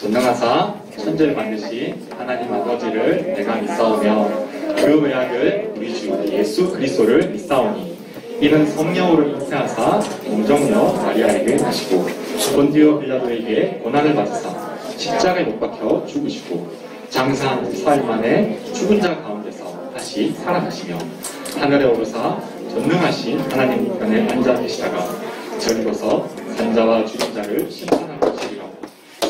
전능하사 천지를 만드신 하나님 아버지를 내가 믿사오며 그 외아들 우리 주 예수 그리스도를 믿사오니 이는 성령으로 잉태하사 동정녀 마리아에게 나시고 본디오 빌라도에게 고난을 받으사 십자가에 못 박혀 죽으시고 장사한 4일 만에 죽은 자 가운데서 다시 살아나시며 하늘에 오르사 전능하신 하나님 우편에 앉아 계시다가 저리로서 산자와 죽은 자를 심판할 것이리라.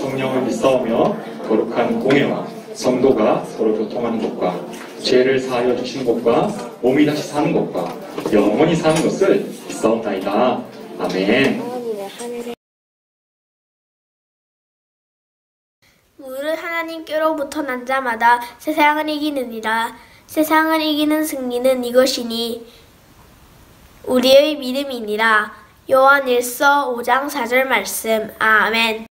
성령을 믿사오며 거룩한 공회와 성도가 서로 교통하는 것과 죄를 사하여 주시는 것과 몸이 다시 사는 것과 영원히 사는 것을 믿사옵나이다. 아멘. 물은 하나님께로부터 난 자마다 세상을 이기느니라. 세상을 이기는 승리는 이것이니 우리의 믿음이니라. 요한일서 5장 4절 말씀. 아멘.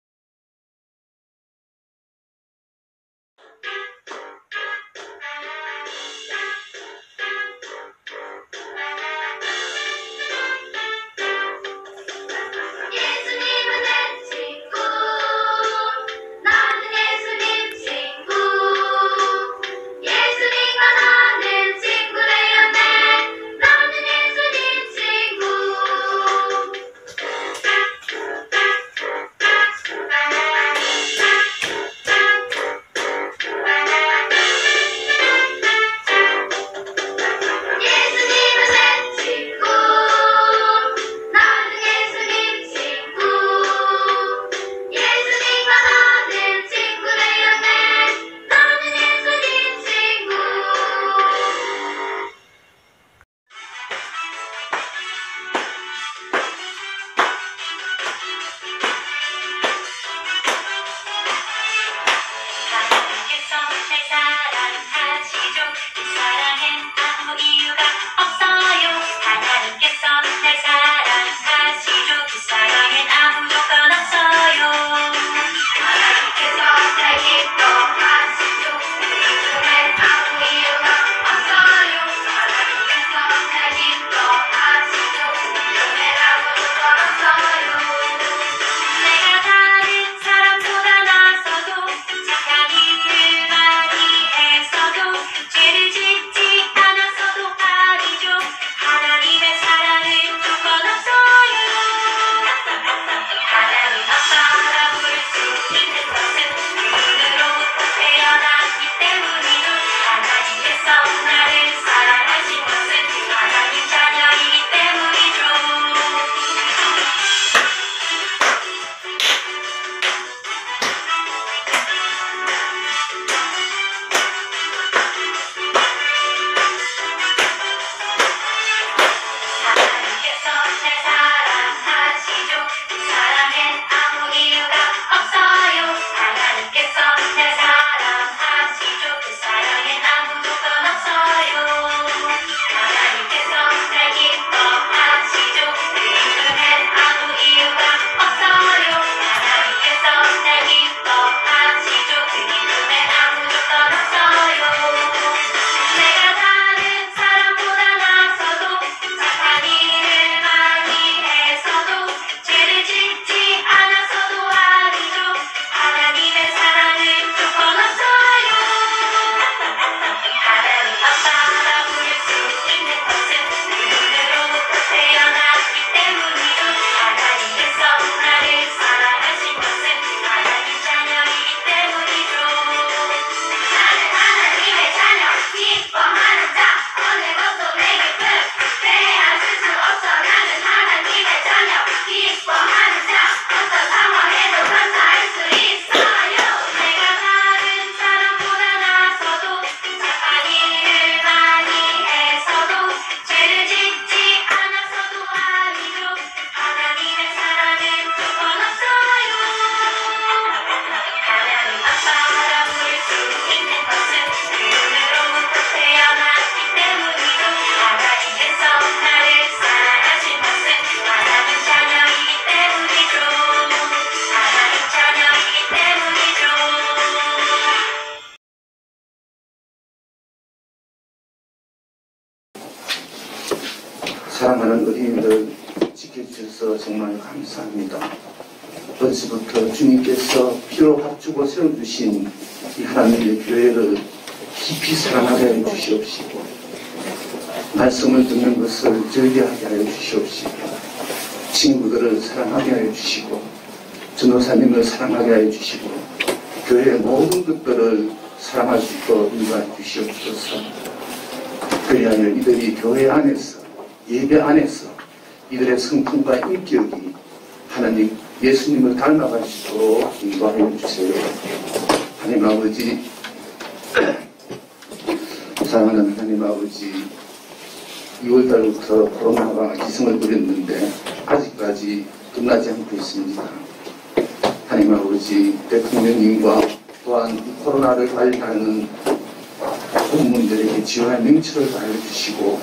사랑하는 어린이들 지켜주셔서 정말 감사합니다. 벌써부터 주님께서 피로 합주고 세워주신 이 하나님의 교회를 깊이 사랑하게 하여 주시옵시고, 말씀을 듣는 것을 즐겨하게 하여 주시옵시고, 친구들을 사랑하게 하여 주시고, 전도사님을 사랑하게 하여 주시고, 교회의 모든 것들을 사랑할 수 있도록 인도해 주시옵소서. 그리하여 이들이 교회 안에서, 예배 안에서 이들의 성품과 인격이 하나님 예수님을 닮아갈 수 있도록 인도하여 주세요. 하나님 아버지, 사랑하는 하나님 아버지, 2월달부터 코로나가 기승을 부렸는데 아직까지 끝나지 않고 있습니다. 하나님 아버지, 대통령님과 또한 이 코로나를 관리하는 공무원들에게 지원의 명치를 다해주시고,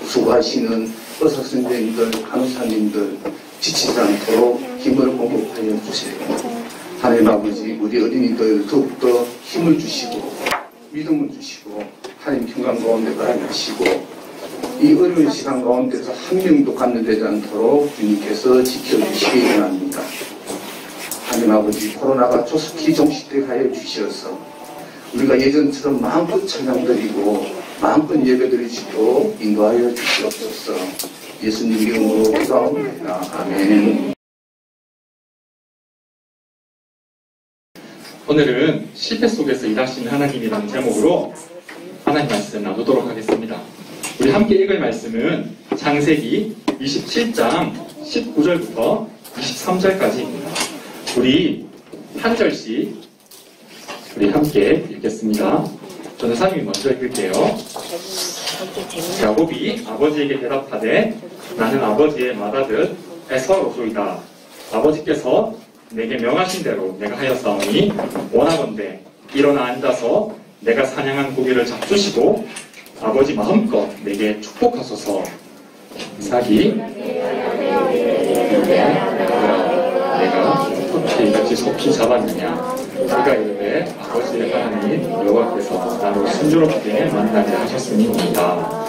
수고하시는 의사 선생님들, 간호사님들 지치지 않도록 힘을 공급하여 주세요. 하나님 아버지, 우리 어린이들 더욱더 힘을 주시고 믿음을 주시고 하나님 평강 가운데 가게 하시고, 이 어려운 시간 가운데서 한 명도 감염되지 않도록 주님께서 지켜주시기 원합니다. 하나님 아버지, 코로나가 조속히 종식되게 하여 주셔서 우리가 예전처럼 마음껏 찬양 드리고 마음껏 예배 드릴 수 있도록 인도하여 주시옵소서. 예수님 이름으로 기도합니다. 아멘. 오늘은 실패 속에서 일하시는 하나님이라는 제목으로 하나님 말씀 나누도록 하겠습니다. 우리 함께 읽을 말씀은 창세기 27장 19절부터 23절까지입니다. 우리 한 절씩 우리 함께 읽겠습니다. 전도사님이 먼저 읽을게요. 야곱이 아버지에게 대답하되 나는 아버지의 맏아들 에서로소이다. 아버지께서 내게 명하신 대로 내가 하였사오니 원하건대 일어나 앉아서 내가 사냥한 고기를 잡수시고 아버지 마음껏 내게 축복하소서. 이삭이 내가 어떻게 이같이 속히 잡았느냐. 그가 이르되 아버지의 하나님 여호와께서 나를 순조롭게 만나게 하셨음이니이다.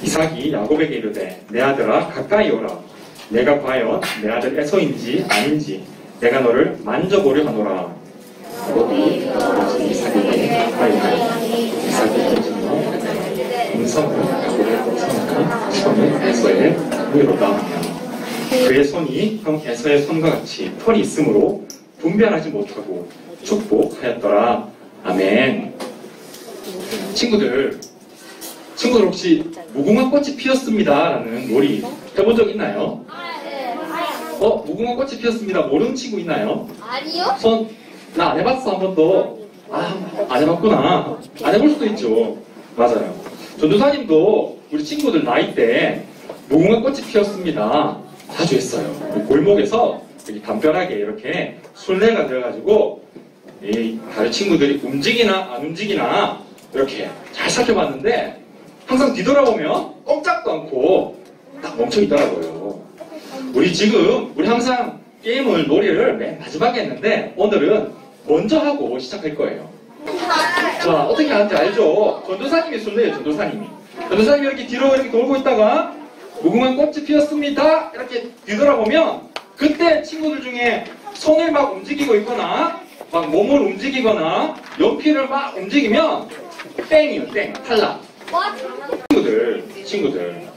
이삭이 야곱에게 이르되 내 아들아 가까이 오라. 내가 과연 내 아들 에서인지 아닌지 내가 너를 만져보려 하노라. 야곱이 아버지 이삭에게 가까이 가니 이삭이 던지며 음성은 야곱의 음성은 손은 에서의 위로다 하며 그의 손이 형 에서의 손과 같이 털이 있으므로 분별하지 못하고 축복하였더라. 아멘. 친구들 혹시 무궁화 꽃이 피었습니다 라는 놀이 해본 적 있나요? 무궁화 꽃이 피었습니다 모르는 친구 있나요? 아니요? 손, 나 안 해봤어 한 번도. 안 해봤구나. 안 해볼 수도 있죠. 맞아요. 전도사님도 우리 친구들 나이 때 무궁화 꽃이 피었습니다 자주 했어요. 골목에서 이렇게 담벼락에 이렇게 술래가 들어가지고 이 다른 친구들이 움직이나 안 움직이나 이렇게 잘 살펴봤는데 항상 뒤돌아보면 꼼짝도 않고 딱 멈춰 있더라고요. 우리 항상 게임을 놀이를 맨 마지막에 했는데 오늘은 먼저 하고 시작할 거예요. 자, 어떻게 하는지 알죠? 전도사님이 술래예요. 전도사님이 이렇게 뒤로 이렇게 돌고 있다가 무궁화 꽃이 피었습니다 이렇게 뒤돌아보면 그때 친구들 중에 손을 막 움직이고 있거나 막 몸을 움직이거나 연필을 막 움직이면 땡이요. 땡. 탈락. 친구들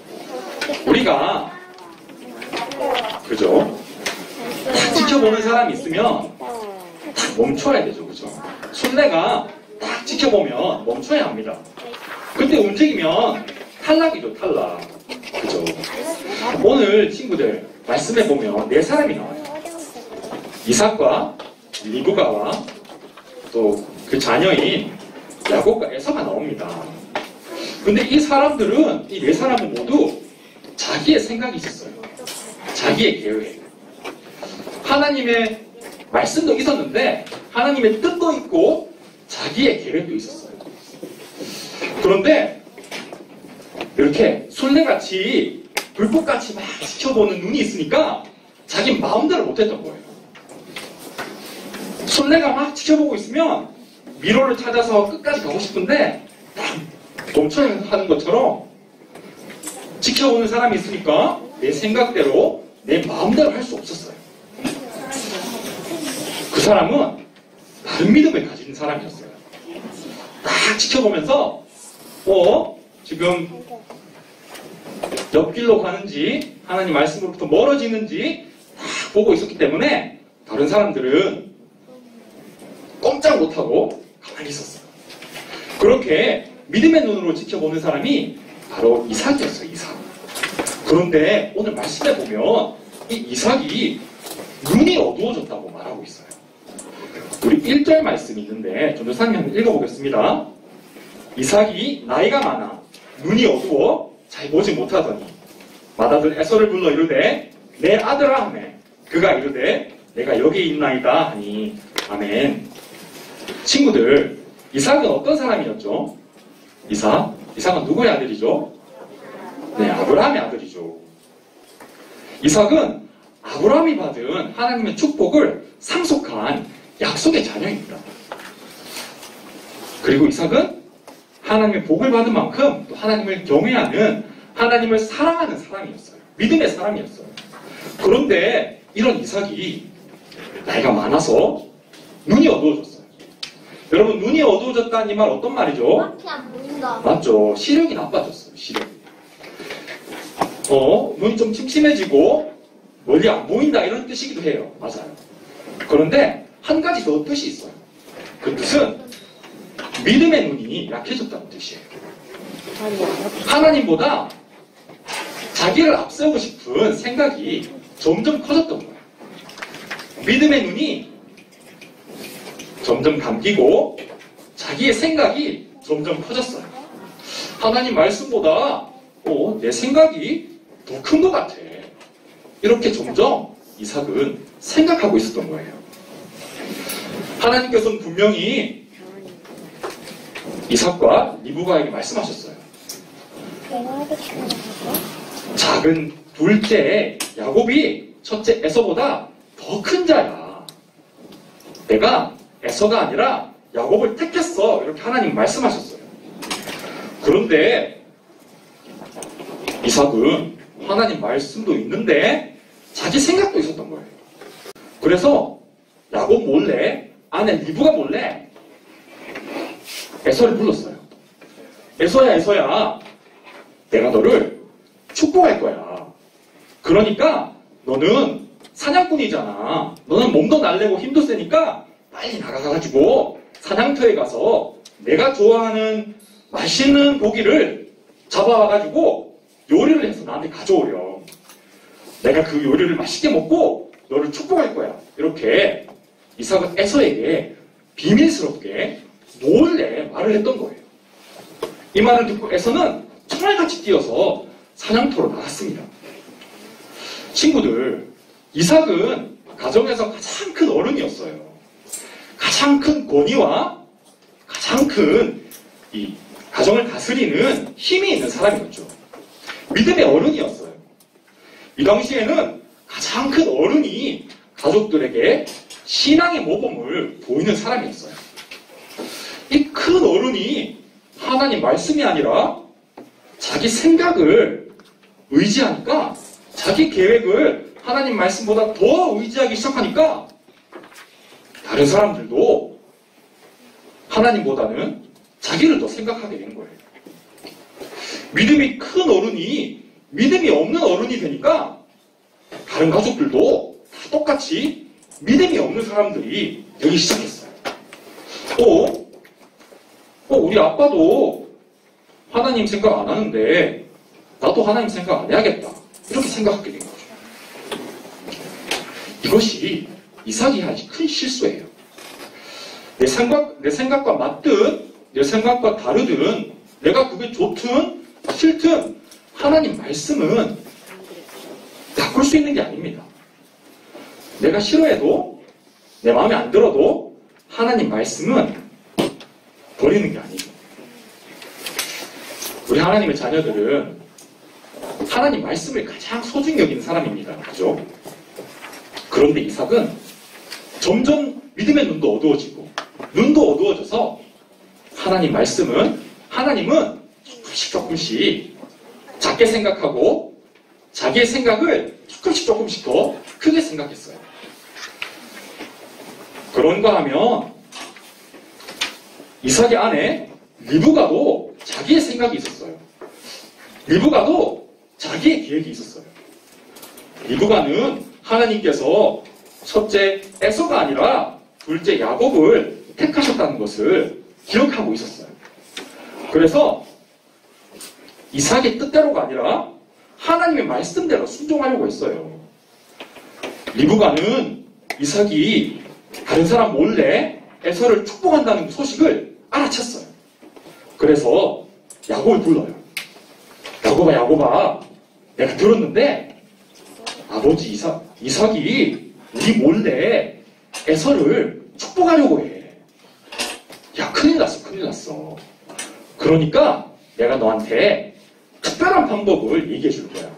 우리가 그죠? 딱 지켜보는 사람이 있으면 딱 멈춰야 되죠. 그죠? 술래가 딱 지켜보면 멈춰야 합니다. 그때 움직이면 탈락이죠. 탈락. 그죠? 오늘 친구들 말씀해 보면 네 사람이 나와요. 이삭과 리브가와 또 그 자녀인 야곱과 에서가 나옵니다. 근데 이 사람들은 이 네 사람은 모두 자기의 생각이 있었어요. 자기의 계획. 하나님의 말씀도 있었는데 하나님의 뜻도 있고 자기의 계획도 있었어요. 그런데 이렇게 술래같이 불꽃같이 막 지켜보는 눈이 있으니까 자기 마음대로 못했던 거예요. 술래가 막 지켜보고 있으면 미로를 찾아서 끝까지 가고 싶은데 딱 멈춰야 하는 것처럼 지켜보는 사람이 있으니까 내 생각대로 내 마음대로 할 수 없었어요. 사람은 다른 믿음을 가진 사람이었어요. 딱 지켜보면서 지금 옆길로 가는지 하나님 말씀으로부터 멀어지는지 딱 보고 있었기 때문에 다른 사람들은 꼼짝 못하고 가만히 있었어요. 그렇게 믿음의 눈으로 지켜보는 사람이 바로 이삭이었어요. 이삭. 그런데 오늘 말씀에 보면 이 이삭이 눈이 어두워졌다고 말하고 있어요. 우리 1절 말씀이 있는데 전도사님 한번 읽어보겠습니다. 이삭이 나이가 많아 눈이 어두워 잘 보지 못하더니 맏아들 에서를 불러 이르되 내 아들아 하매 그가 이르되 내가 여기 있나이다 하니 아멘. 친구들, 이삭은 어떤 사람이었죠? 이삭은 누구의 아들이죠? 네, 아브라함의 아들이죠. 이삭은 아브라함이 받은 하나님의 축복을 상속한 약속의 자녀입니다. 그리고 이삭은 하나님의 복을 받은 만큼 또 하나님을 경외하는, 하나님을 사랑하는 사람이었어요. 믿음의 사람이었어요. 그런데 이런 이삭이 나이가 많아서 눈이 어두워졌어요. 여러분, 눈이 어두워졌다는 이 말 어떤 말이죠? 밖에 안 보인다. 맞죠. 시력이 나빠졌어요. 시력이. 눈이 좀 침침해지고 멀리 안 보인다 이런 뜻이기도 해요. 맞아요. 그런데 한 가지 더 뜻이 있어요. 그 뜻은 믿음의 눈이 약해졌다는 뜻이에요. 하나님보다 자기를 앞세우고 싶은 생각이 점점 커졌던 거예요. 믿음의 눈이 점점 감기고 자기의 생각이 점점 커졌어요. 하나님 말씀보다 내 생각이 더 큰 것 같아. 이렇게 점점 이삭은 생각하고 있었던 거예요. 하나님께서는 분명히 이삭과 리브가에게 말씀하셨어요. 작은 둘째 야곱이 첫째 에서보다 더 큰 자야. 내가 에서가 아니라 야곱을 택했어. 이렇게 하나님 말씀하셨어요. 그런데 이삭은 하나님 말씀도 있는데 자기 생각도 있었던 거예요. 그래서 야곱 몰래, 아내 리브가 몰래 에서를 불렀어요. 에서야, 내가 너를 축복할 거야. 그러니까 너는 사냥꾼이잖아. 너는 몸도 날래고 힘도 세니까 빨리 나가가지고 사냥터에 가서 내가 좋아하는 맛있는 고기를 잡아와가지고 요리를 해서 나한테 가져오렴. 내가 그 요리를 맛있게 먹고 너를 축복할 거야. 이렇게 이삭은 에서에게 비밀스럽게 몰래 말을 했던 거예요. 이 말을 듣고 에서는 철같이 뛰어서 사냥터로 나갔습니다. 친구들, 이삭은 가정에서 가장 큰 어른이었어요. 가장 큰 권위와 가장 큰 이 가정을 다스리는 힘이 있는 사람이었죠. 믿음의 어른이었어요. 이 당시에는 가장 큰 어른이 가족들에게 신앙의 모범을 보이는 사람이었어요. 이 큰 어른이 하나님 말씀이 아니라 자기 생각을 의지하니까, 자기 계획을 하나님 말씀보다 더 의지하기 시작하니까 다른 사람들도 하나님보다는 자기를 더 생각하게 된 거예요. 믿음이 큰 어른이 믿음이 없는 어른이 되니까 다른 가족들도 다 똑같이 믿음이 없는 사람들이 되기 시작했어요. 우리 아빠도 하나님 생각 안 하는데 나도 하나님 생각 안 해야겠다. 이렇게 생각하게 된 거죠. 이것이 이삭이 한 큰 실수예요. 내 생각과 맞든 내 생각과 다르든 내가 그게 좋든 싫든 하나님 말씀은 바꿀 수 있는 게 아닙니다. 내가 싫어해도 내 마음에 안 들어도 하나님 말씀은 버리는 게 아니죠. 우리 하나님의 자녀들은 하나님 말씀을 가장 소중히 여기는 사람입니다. 그죠? 그런데 이삭은 점점 믿음의 눈도 어두워지고 눈도 어두워져서 하나님은 조금씩 작게 생각하고 자기의 생각을 조금씩 더 크게 생각했어요. 그런가 하면 이삭의 아내 리브가도 자기의 생각이 있었어요. 리브가도 자기의 계획이 있었어요. 리브가는 하나님께서 첫째 에서가 아니라 둘째 야곱을 택하셨다는 것을 기억하고 있었어요. 그래서 이삭의 뜻대로가 아니라 하나님의 말씀대로 순종하려고 했어요. 리브가는 이삭이 다른 사람 몰래 에서를 축복한다는 소식을 알아챘어요. 그래서 야곱을 불러요. 야곱아, 야곱아, 내가 들었는데 아버지 이삭이 우리 몰래 에서를 축복하려고 해. 야, 큰일 났어, 큰일 났어. 그러니까 내가 너한테 특별한 방법을 얘기해 줄 거야.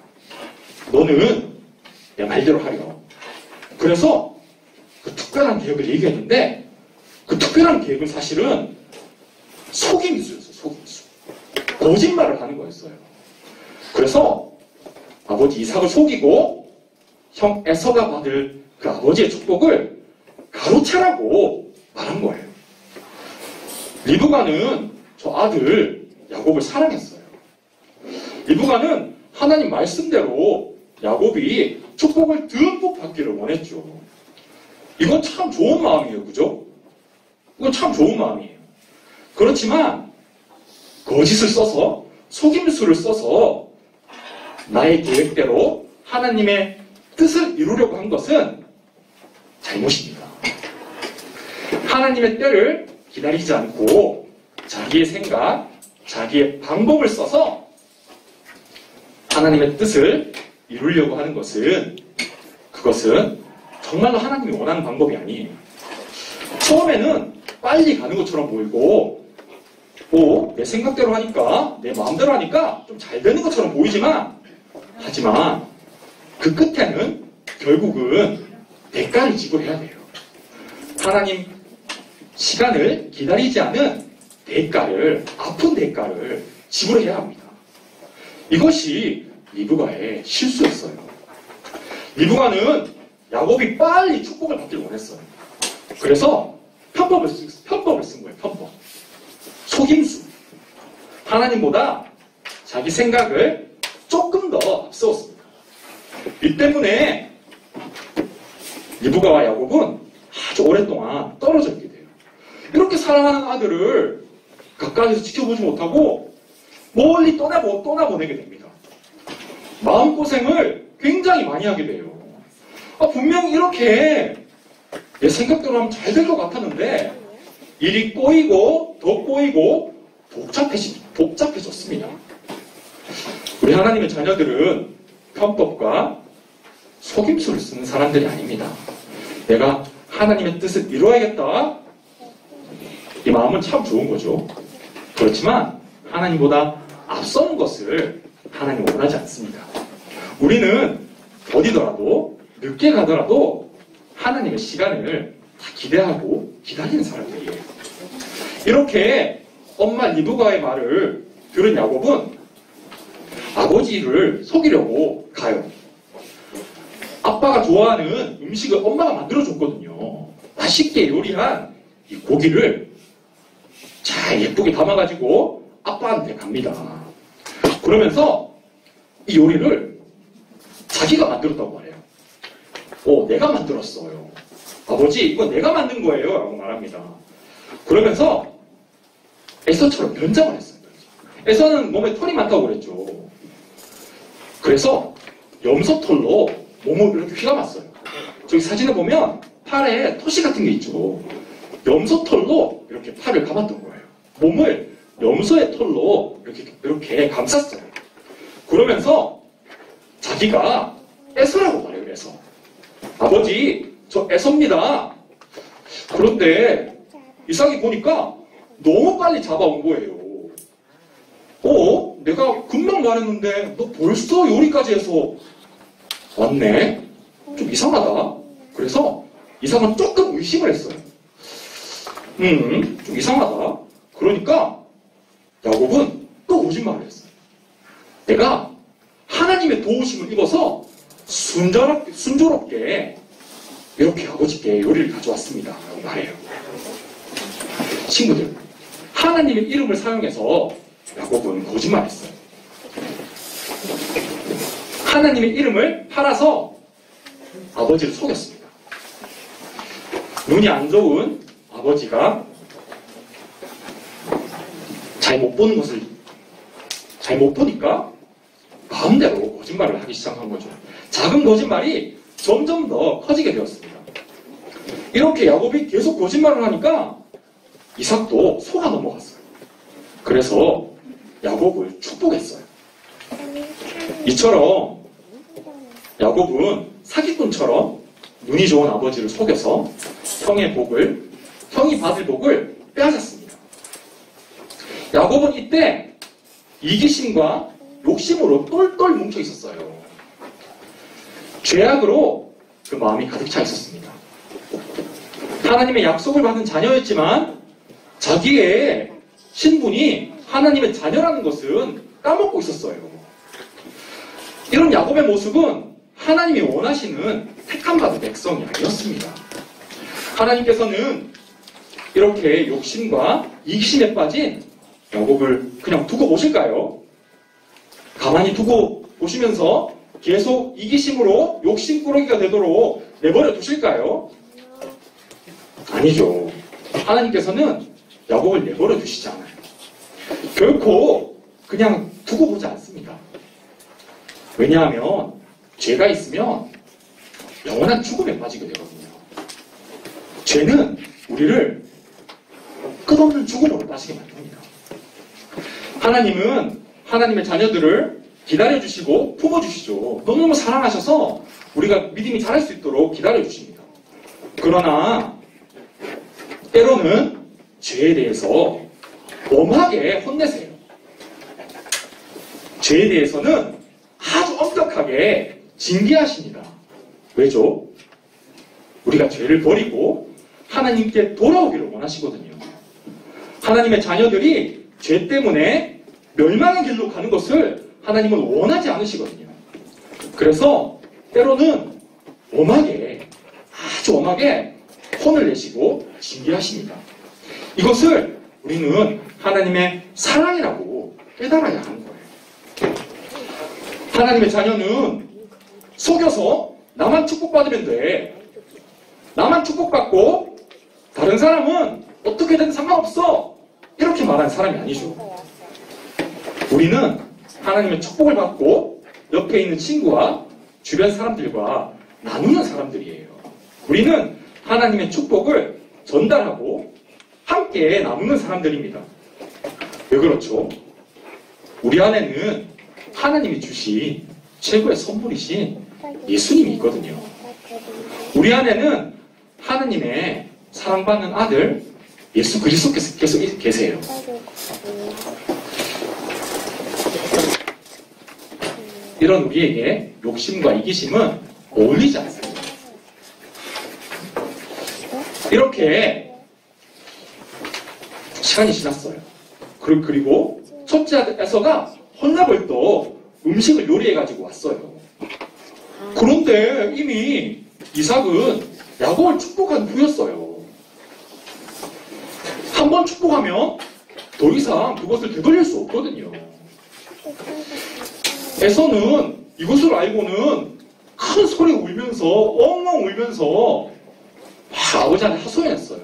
너는 내 말대로 하렴. 그래서 그 특별한 계획을 얘기했는데 그 특별한 계획은 사실은 속임수였어요. 속임수. 거짓말을 하는 거였어요. 그래서 아버지 이삭을 속이고 형 에서가 받을 그 아버지의 축복을 가로채라고 말한 거예요. 리브가는 저 아들 야곱을 사랑했어요. 리브가는 하나님 말씀대로 야곱이 축복을 듬뿍 받기를 원했죠. 이건 참 좋은 마음이에요. 그죠? 이건 참 좋은 마음이에요. 그렇지만 거짓을 써서 속임수를 써서 나의 계획대로 하나님의 뜻을 이루려고 한 것은 잘못입니다. 하나님의 때를 기다리지 않고 자기의 생각, 자기의 방법을 써서 하나님의 뜻을 이루려고 하는 것은 그것은 정말로 하나님이 원하는 방법이 아니에요. 처음에는 빨리 가는 것처럼 보이고 내 생각대로 하니까 내 마음대로 하니까 좀 잘 되는 것처럼 보이지만 하지만 그 끝에는 결국은 대가를 지불해야 돼요. 하나님 시간을 기다리지 않은 대가를, 아픈 대가를 지불해야 합니다. 이것이 리브가의 실수였어요. 리브가는 야곱이 빨리 축복을 받길 원했어요. 그래서 편법을 쓴 거예요. 편법. 속임수. 하나님보다 자기 생각을 조금 더 앞세웠습니다. 이 때문에 리브가와 야곱은 아주 오랫동안 떨어져 있게 돼요. 이렇게 사랑하는 아들을 가까이서 지켜보지 못하고 멀리 떠나보내게 됩니다. 마음고생을 굉장히 많이 하게 돼요. 분명히 이렇게 내 생각대로 하면 잘 될 것 같았는데 일이 꼬이고 더 꼬이고 복잡해졌습니다. 우리 하나님의 자녀들은 편법과 속임수를 쓰는 사람들이 아닙니다. 내가 하나님의 뜻을 이루어야겠다. 이 마음은 참 좋은 거죠. 그렇지만 하나님보다 앞서는 것을 하나님은 원하지 않습니다. 우리는 어디더라도 늦게 가더라도 하나님의 시간을 다 기대하고 기다리는 사람들이에요. 이렇게 엄마 리브가의 말을 들은 야곱은 아버지를 속이려고 가요. 아빠가 좋아하는 음식을 엄마가 만들어줬거든요. 맛있게 요리한 이 고기를 잘 예쁘게 담아가지고 아빠한테 갑니다. 그러면서 이 요리를 자기가 만들었다고 말해요. 내가 만들었어요. 아버지, 이거 내가 만든 거예요. 라고 말합니다. 그러면서 에서처럼 변장을 했어요. 에서는 몸에 털이 많다고 그랬죠. 그래서 염소털로 몸을 이렇게 휘감았어요. 저기 사진에 보면 팔에 토시 같은 게 있죠. 염소털로 이렇게 팔을 감았던 거예요. 몸을 염소의 털로 이렇게 감쌌어요. 그러면서 자기가 에서라고 말해요. 에서. 아버지, 저 에서입니다. 그런데 이삭이 보니까 너무 빨리 잡아온 거예요. 내가 금방 말했는데 너 벌써 요리까지 해서 왔네? 좀 이상하다. 그래서 이삭은 조금 의심을 했어요. 좀 이상하다. 그러니까 야곱은 또 거짓말을 했어요. 내가 하나님의 도우심을 입어서 순조롭게 이렇게 아버지께 요리를 가져왔습니다. 라고 말해요. 친구들, 하나님의 이름을 사용해서 야곱은 거짓말했어요. 하나님의 이름을 팔아서 아버지를 속였습니다. 눈이 안 좋은 아버지가 잘 못 보는 것을 잘 못 보니까 마음대로 거짓말을 하기 시작한 거죠. 작은 거짓말이 점점 더 커지게 되었습니다. 이렇게 야곱이 계속 거짓말을 하니까 이삭도 속아 넘어갔어요. 그래서 야곱을 축복했어요. 이처럼 야곱은 사기꾼처럼 눈이 좋은 아버지를 속여서 형이 받을 복을 빼앗았습니다. 야곱은 이때 이기심과 욕심으로 똘똘 뭉쳐 있었어요. 죄악으로 그 마음이 가득 차 있었습니다. 하나님의 약속을 받은 자녀였지만 자기의 신분이 하나님의 자녀라는 것은 까먹고 있었어요. 이런 야곱의 모습은 하나님이 원하시는 택함받은 백성이 아니었습니다. 하나님께서는 이렇게 욕심과 이기심에 빠진 야곱을 그냥 두고 보실까요? 가만히 두고 보시면서 계속 이기심으로 욕심꾸러기가 되도록 내버려 두실까요? 아니죠. 하나님께서는 야곱을 내버려 두시지 않아요. 결코 그냥 두고 보지 않습니다. 왜냐하면 죄가 있으면 영원한 죽음에 빠지게 되거든요. 죄는 우리를 끝없는 죽음으로 빠지게 만듭니다. 하나님은 하나님의 자녀들을 기다려주시고 품어주시죠. 너무너무 사랑하셔서 우리가 믿음이 자랄 수 있도록 기다려주십니다. 그러나 때로는 죄에 대해서 엄하게 혼내세요. 죄에 대해서는 아주 엄격하게 징계하십니다. 왜죠? 우리가 죄를 버리고 하나님께 돌아오기를 원하시거든요. 하나님의 자녀들이 죄 때문에 멸망의 길로 가는 것을 하나님은 원하지 않으시거든요. 그래서 때로는 아주 엄하게 혼을 내시고 징계하십니다. 이것을 우리는 하나님의 사랑이라고 깨달아야 하는 거예요. 하나님의 자녀는 속여서 나만 축복받으면 돼. 나만 축복받고 다른 사람은 어떻게든 상관없어. 이렇게 말하는 사람이 아니죠. 우리는 하나님의 축복을 받고 옆에 있는 친구와 주변 사람들과 나누는 사람들이에요. 우리는 하나님의 축복을 전달하고 함께 나누는 사람들입니다. 왜 그렇죠? 우리 안에는 하나님이 주신 최고의 선물이신 예수님이 있거든요. 우리 안에는 하나님의 사랑받는 아들 예수 그리스도께서 계속 계세요. 이런 우리에게 욕심과 이기심은 어울리지 않습니다. 이렇게 시간이 지났어요. 그리고 첫째 아들 에서가 헐레벌떡 음식을 요리해가지고 왔어요. 그런데 이미 이삭은 야곱을 축복한 후였어요. 한 번 축복하면 더 이상 그것을 되돌릴 수 없거든요. 에서는 이것을 알고는 큰 소리 울면서 엉엉 울면서 아버지한테 하소연했어요.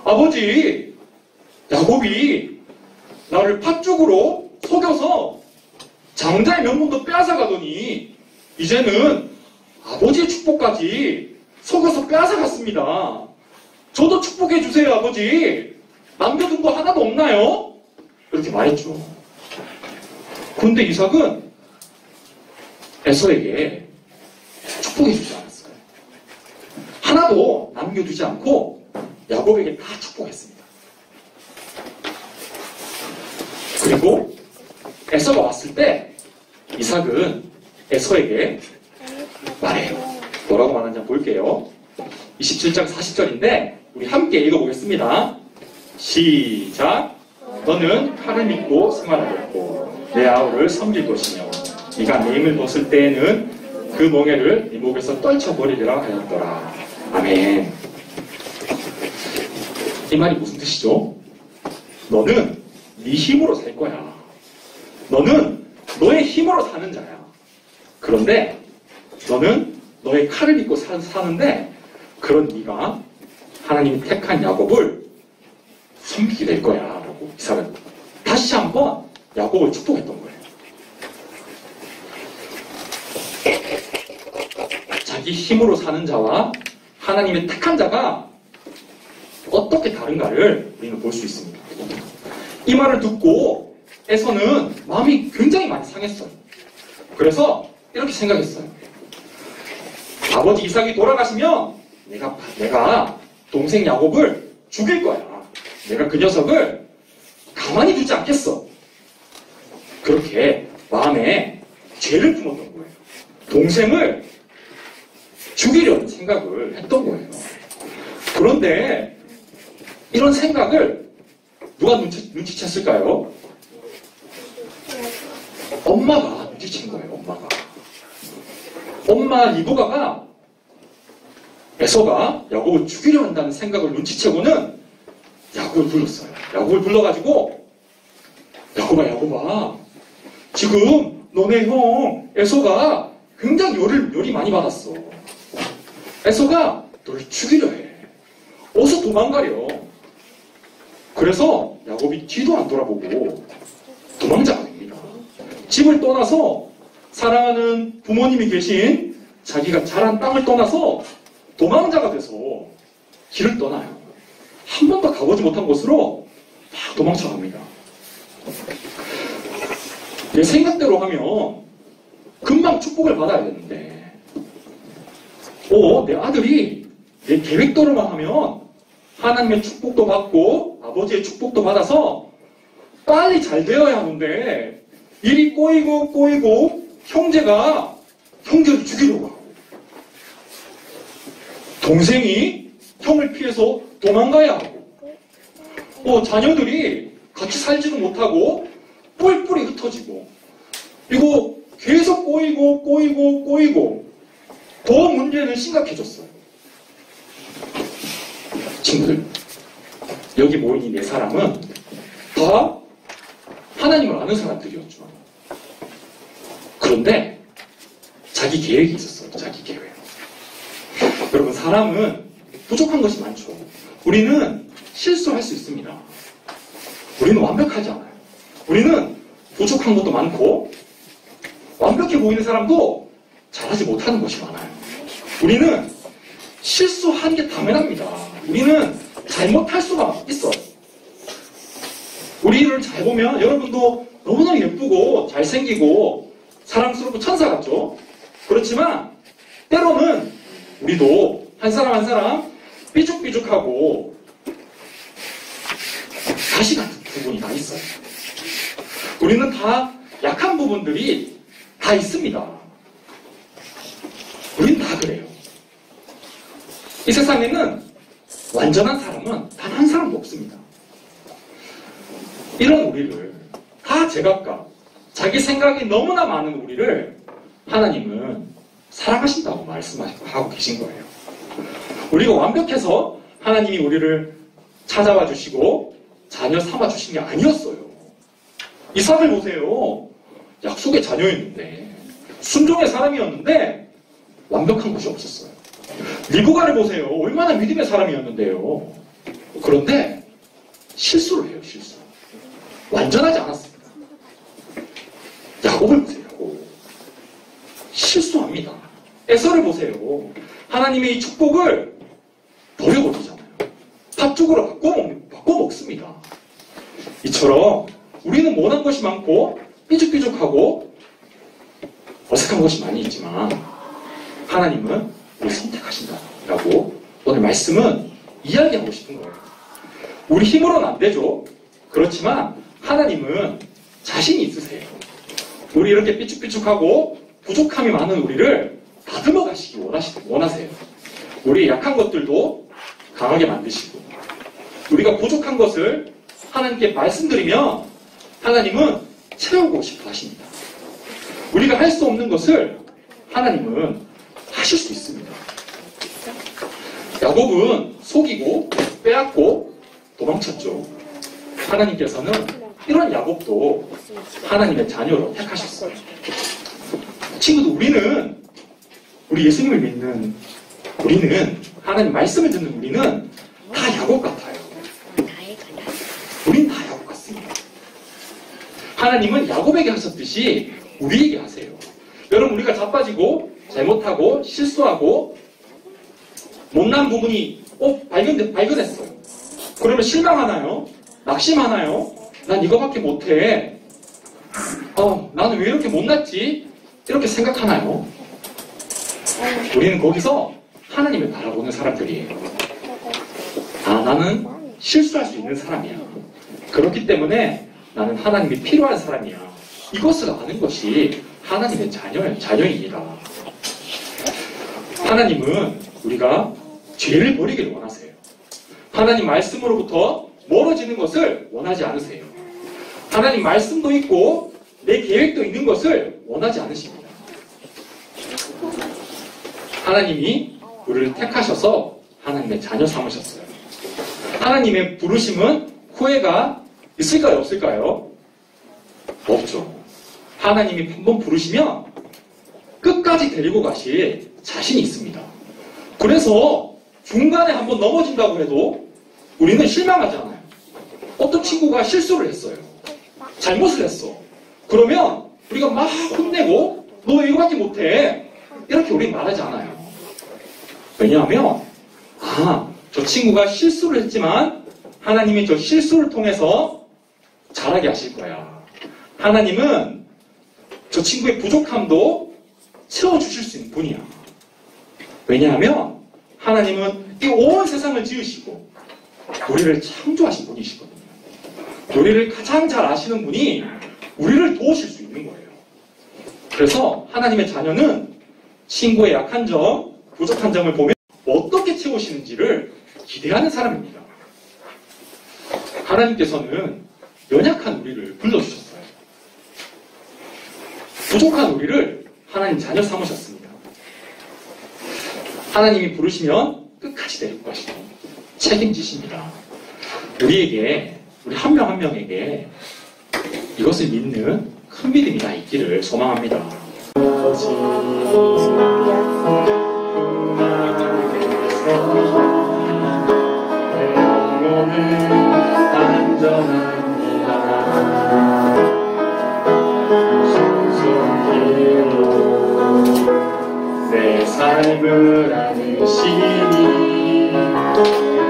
아버지, 야곱이 나를 팥죽으로 속여서 장자의 명분도 빼앗아가더니 이제는 아버지의 축복까지 속여서 빼앗아갔습니다. 저도 축복해주세요, 아버지. 남겨둔 거 하나도 없나요? 이렇게 말했죠. 그런데 이삭은 에서에게 축복해주지 않았어요. 하나도 남겨두지 않고 야곱에게 다 축복했습니다. 그리고 에서가 왔을 때 이삭은 에서에게 말해요. 뭐라고 말하는지 한번 볼게요. 27장 40절인데 우리 함께 읽어보겠습니다. 시작. 너는 칼을 믿고 생활하겠고 내 아우를 섬길 것이며 네가 네 힘을 벗을 때에는 그 멍에를 네 목에서 떨쳐버리리라 하였더라. 아멘. 이 말이 무슨 뜻이죠? 너는 네 힘으로 살 거야. 너는 너의 힘으로 사는 자야. 그런데 너는 너의 칼을 믿고 사는데 그런 네가 하나님이 택한 야곱을 섬기게 될 거야 라고 이삭은 다시 한번 야곱을 축복했던 거예요. 자기 힘으로 사는 자와 하나님의 택한 자가 어떻게 다른가를 우리는 볼 수 있습니다. 이 말을 듣고 에서는 마음이 굉장히 많이 상했어요. 그래서 이렇게 생각했어요. 아버지 이삭이 돌아가시면 내가 동생 야곱을 죽일 거야. 내가 그 녀석을 가만히 두지 않겠어. 그렇게 마음에 죄를 품었던 거예요. 동생을 죽이려는 생각을 했던 거예요. 그런데 이런 생각을 누가 눈치챘을까요? 엄마가 눈치챈 거예요. 엄마 리브가가 에서가 야곱을 죽이려 한다는 생각을 눈치채고는 야곱을 불렀어요. 야곱을 불러가지고 야곱아 지금 너네 형 에서가 굉장히 열이 많이 받았어. 에서가 너를 죽이려 해. 어서 도망가려. 그래서 야곱이 뒤도 안 돌아보고 도망자가 됩니다. 집을 떠나서 사랑하는 부모님이 계신 자기가 자란 땅을 떠나서 도망자가 돼서 길을 떠나요. 한 번도 가보지 못한 곳으로 막 도망쳐 갑니다. 내 생각대로 하면 금방 축복을 받아야 되는데 내 아들이 내 계획대로만 하면 하나님의 축복도 받고 아버지의 축복도 받아서 빨리 잘 되어야 하는데 일이 꼬이고 형제가 형제를 죽이려고 하고 동생이 형을 피해서 도망가야 하고 자녀들이 같이 살지도 못하고 뿔뿔이 흩어지고 이거 계속 꼬이고 더 문제는 심각해졌어요. 친구들, 여기 모인 이 네 사람은 다 하나님을 아는 사람들이었죠. 그런데 자기 계획이 있었어요. 자기 계획. 여러분, 사람은 부족한 것이 많죠. 우리는 실수할 수 있습니다. 우리는 완벽하지 않아요. 우리는 부족한 것도 많고 완벽해 보이는 사람도 잘하지 못하는 것이 많아요. 우리는 실수하는 게 당연합니다. 우리는 잘못할 수가 있어요. 우리를 잘 보면 여러분도 너무나 예쁘고 잘생기고 사랑스럽고 천사 같죠? 그렇지만 때로는 우리도 한 사람 한 사람 삐죽삐죽하고 가시 같은 부분이 다 있어요. 우리는 다 약한 부분들이 다 있습니다. 우린 다 그래요. 이 세상에는 완전한 사람은 단 한 사람도 없습니다. 이런 우리를 다 제각각 자기 생각이 너무나 많은 우리를 하나님은 사랑하신다고 말씀하고 계신 거예요. 우리가 완벽해서 하나님이 우리를 찾아와 주시고 자녀 삼아 주신 게 아니었어요. 이삭을 보세요. 약속의 자녀였는데 순종의 사람이었는데 완벽한 것이 없었어요. 리브가를 보세요. 얼마나 믿음의 사람이었는데요. 그런데 실수를 해요. 실수. 완전하지 않았습니다. 야곱을 보세요. 실수합니다. 에서를 보세요. 하나님의 이 축복을 버려버리잖아요. 팥죽으로 바꿔 먹습니다. 이처럼 우리는 못한 것이 많고 삐죽삐죽하고 어색한 것이 많이 있지만 하나님은 우리 선택하신다라고 오늘 말씀은 이야기하고 싶은 거예요. 우리 힘으로는 안 되죠. 그렇지만 하나님은 자신이 있으세요. 우리 이렇게 삐죽삐죽하고 부족함이 많은 우리를 다듬어 가시기 원하세요. 우리 약한 것들도 강하게 만드시고 우리가 부족한 것을 하나님께 말씀드리면 하나님은 채우고 싶어 하십니다. 우리가 할 수 없는 것을 하나님은 하실 수 있습니다. 야곱은 속이고 빼앗고 도망쳤죠. 하나님께서는 이런 야곱도 하나님의 자녀로 택하셨어요. 친구들, 우리 예수님을 믿는 우리는, 하나님 말씀을 듣는 우리는 다 야곱 같아요. 우린 다 야곱 같습니다. 하나님은 야곱에게 하셨듯이 우리에게 하세요. 여러분, 우리가 자빠지고 잘못하고 실수하고 못난 부분이 발견했어요. 그러면 실망하나요? 낙심하나요? 난 이거밖에 못해. 나는 왜 이렇게 못났지? 이렇게 생각하나요? 우리는 거기서 하나님을 바라보는 사람들이에요. 나는 실수할 수 있는 사람이야. 그렇기 때문에 나는 하나님이 필요한 사람이야. 이것을 아는 것이 하나님의 자녀입니다. 하나님은 우리가 죄를 버리기를 원하세요. 하나님 말씀으로부터 멀어지는 것을 원하지 않으세요. 하나님 말씀도 있고 내 계획도 있는 것을 원하지 않으십니다. 하나님이 우리를 택하셔서 하나님의 자녀 삼으셨어요. 하나님의 부르심은 후회가 있을까요? 없을까요? 없죠. 하나님이 한번 부르시면 끝까지 데리고 가실 자신이 있습니다. 그래서 중간에 한번 넘어진다고 해도 우리는 실망하지 않아요. 어떤 친구가 실수를 했어요. 잘못을 했어. 그러면 우리가 막 혼내고 너 왜 이거밖에 못해? 이렇게 우리는 말하지 않아요. 왜냐하면 저 친구가 실수를 했지만 하나님이 저 실수를 통해서 잘하게 하실 거야. 하나님은 저 친구의 부족함도 채워주실 수 있는 분이야. 왜냐하면 하나님은 이 온 세상을 지으시고 우리를 창조하신 분이시거든요. 우리를 가장 잘 아시는 분이 우리를 도우실 수 있는 거예요. 그래서 하나님의 자녀는 친구의 약한 점, 부족한 점을 보면 어떻게 채우시는지를 기대하는 사람입니다. 하나님께서는 연약한 우리를 불러주셨어요. 부족한 우리를 하나님 자녀 삼으셨습니다. 하나님이 부르시면 끝까지 데리고 가시고 책임지십니다. 우리 한 명 한 명에게 이것을 믿는 큰 믿음이 다 있기를 소망합니다. 내 삶을 아는 신이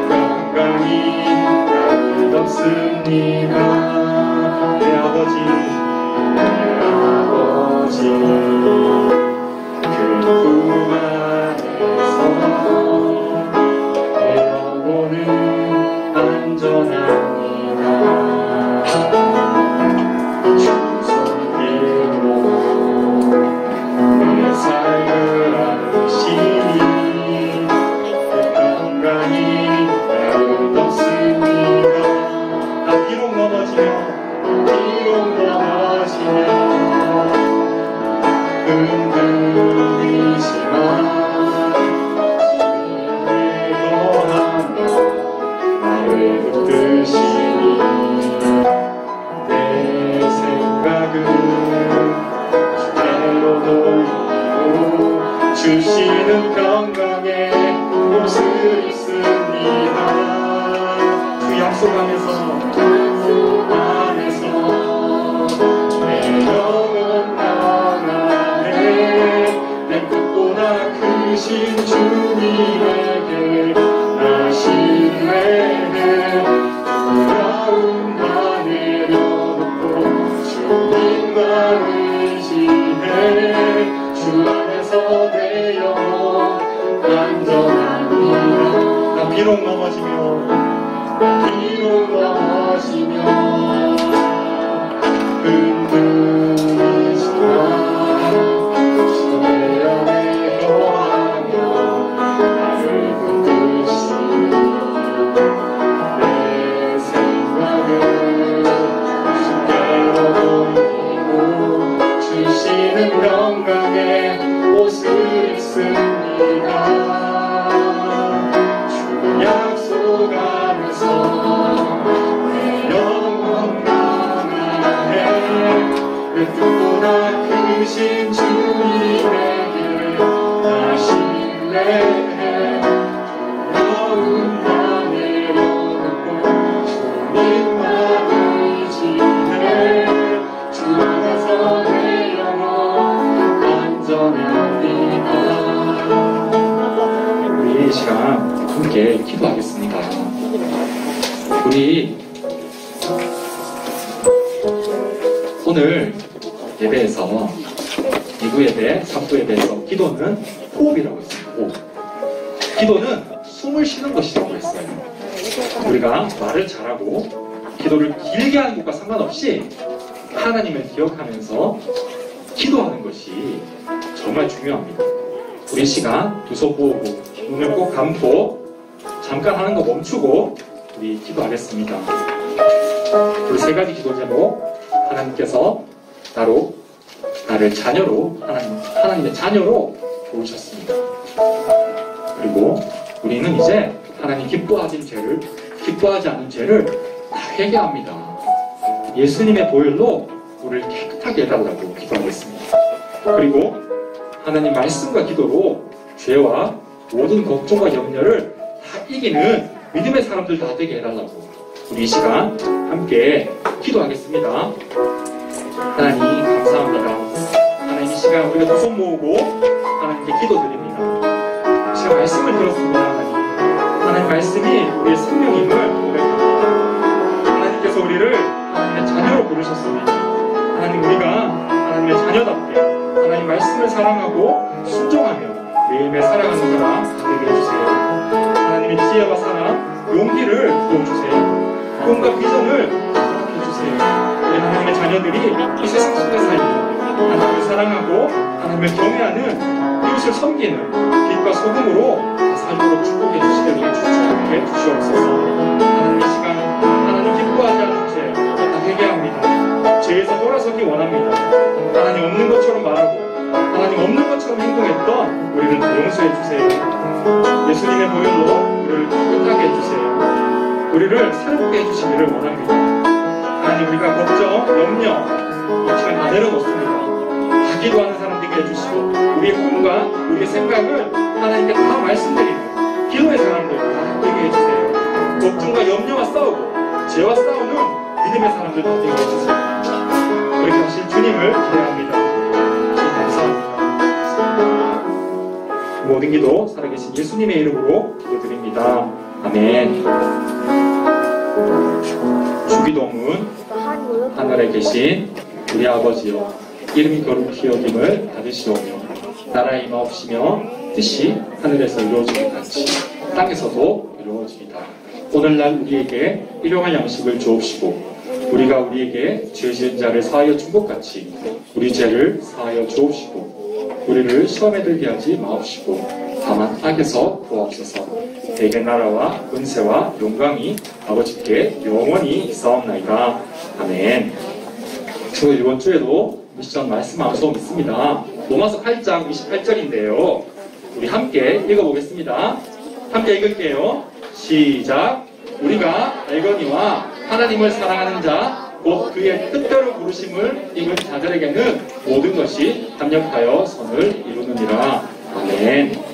건강히 나를 덮습니다. 내 아버지 그 품 안에서 내 영혼은 안전합니다. 주 손길로 내 삶을 아는 신이 건강히 나를 덮습니다. 나 비록 넘어지면 흔들리지만 기도하며 나를 붙드시니 내 생각은 주께로 돌리고 주시는 평강의 옷을 입습니다. 그 약속 안에서 내 영혼 평안해. 내 끝보다 크신 주님에게 나 신뢰해. 두려움만 내려놓고 주님과 의지해. 주 안에서 내 영혼 안전합니다. 나 비록 넘어지면 흔들리지만 주의 영에 거하며 나를 붙드시니 내 생각을 주께로 돌리고 주시는 평강의 옷을 입습니다. 두려운 마음을 얻고 주님과 의지해 주 안에서 내 영혼 안전합니다. 우리 이 시간 함께 기도하겠습니다. 우리 오늘 예배에서 2부 예배, 3부 예배에서 기도는 호흡이라고 했어요. 호흡. 기도는 숨을 쉬는 것이라고 했어요. 우리가 말을 잘하고 기도를 길게 하는 것과 상관없이 하나님을 기억하면서 기도하는 것이 정말 중요합니다. 우리 시간 두 손 모으고 눈을 꼭 감고 잠깐 하는 거 멈추고 우리 기도하겠습니다. 그 세 가지 기도 제목, 하나님께서 나를 자녀로 하나님의 자녀로 부르셨습니다. 그리고 우리는 이제 하나님 기뻐하지 않은 죄를 다 회개합니다. 예수님의 보혈로 우리를 깨끗하게 해달라고 기도하겠습니다. 그리고 하나님 말씀과 기도로 죄와 모든 걱정과 염려를 다 이기는 믿음의 사람들 다 되게 해달라고 우리 이 시간 함께 기도하겠습니다. 하나님 감사합니다. 하나님 이 시간 우리가 두 손 모으고 하나님께 기도드립니다. 제가 말씀을 들었습니다. 하나님 말씀이 우리의 생명임을 고백합니다. 하나님께서 우리를 하나님의 자녀로 부르셨습니다. 하나님 우리가 하나님의 자녀답게 하나님 말씀을 사랑하고 순종하며 매일매일 살아가는 사람 되게 해주세요. 하나님의 지혜와 사랑, 용기를 부어주세요. 꿈과 비전을 해주세요. 우리 하나님의 자녀들이 이 세상 속에 살고 하나님을 사랑하고 하나님을 경외하는 이웃을 섬기는 빛과 소금으로 살도록 축복해 주시기를 축복해 주시옵소서. 하나님 이 시간 하나님 기뻐하지 않는 죄 다 회개합니다. 죄에서 돌아서기 원합니다. 하나님 없는 것처럼 말하고 하나님 없는 것처럼 행동했던 우리를 용서해 주세요. 예수님의 보혈로 우리를 깨끗하게 해주세요. 우리를 새롭게 해주시기를 원합니다. 하나님 우리가 걱정, 염려 이 시간 다 내려놓습니다. 다 기도하는 사람 되게 해주시고 우리의 꿈과 우리의 생각을 하나님께 다 말씀드리는 기도의 사람들 다 되게 해주세요. 걱정과 염려와 싸우고 죄와 싸우는 믿음의 사람들 다 되게 해주세요. 우리 가실 주님을 기대합니다. 주님 감사합니다. 모든 기도 살아계신 예수님의 이름으로 기도드립니다. 아멘. 주기도문. 하늘에 계신 우리 아버지여, 이름이 거룩히 여김을 받으시오며 나라에 임하옵시며 뜻이 하늘에서 이루어지는 같이 땅에서도 이루어지이다. 오늘날 우리에게 일용할 양식을 주옵시고 우리가 우리에게 죄 지은 자를 사하여 준 것 같이 우리 죄를 사하여 주옵시고 우리를 시험에 들게 하지 마옵시고 다만 악에서 구하옵소서. 대개 나라와 은세와 영광이 아버지께 영원히 있사옵나이다. 아멘. 저 이번 주에도 미션 말씀 암송 있습니다. 로마서 8장 28절인데요. 우리 함께 읽어보겠습니다. 함께 읽을게요. 시작. 우리가 알거니와 하나님을 사랑하는 자, 곧 그의 뜻대로 부르심을 입은 자들에게는 모든 것이 합력하여 선을 이루느니라. 아멘.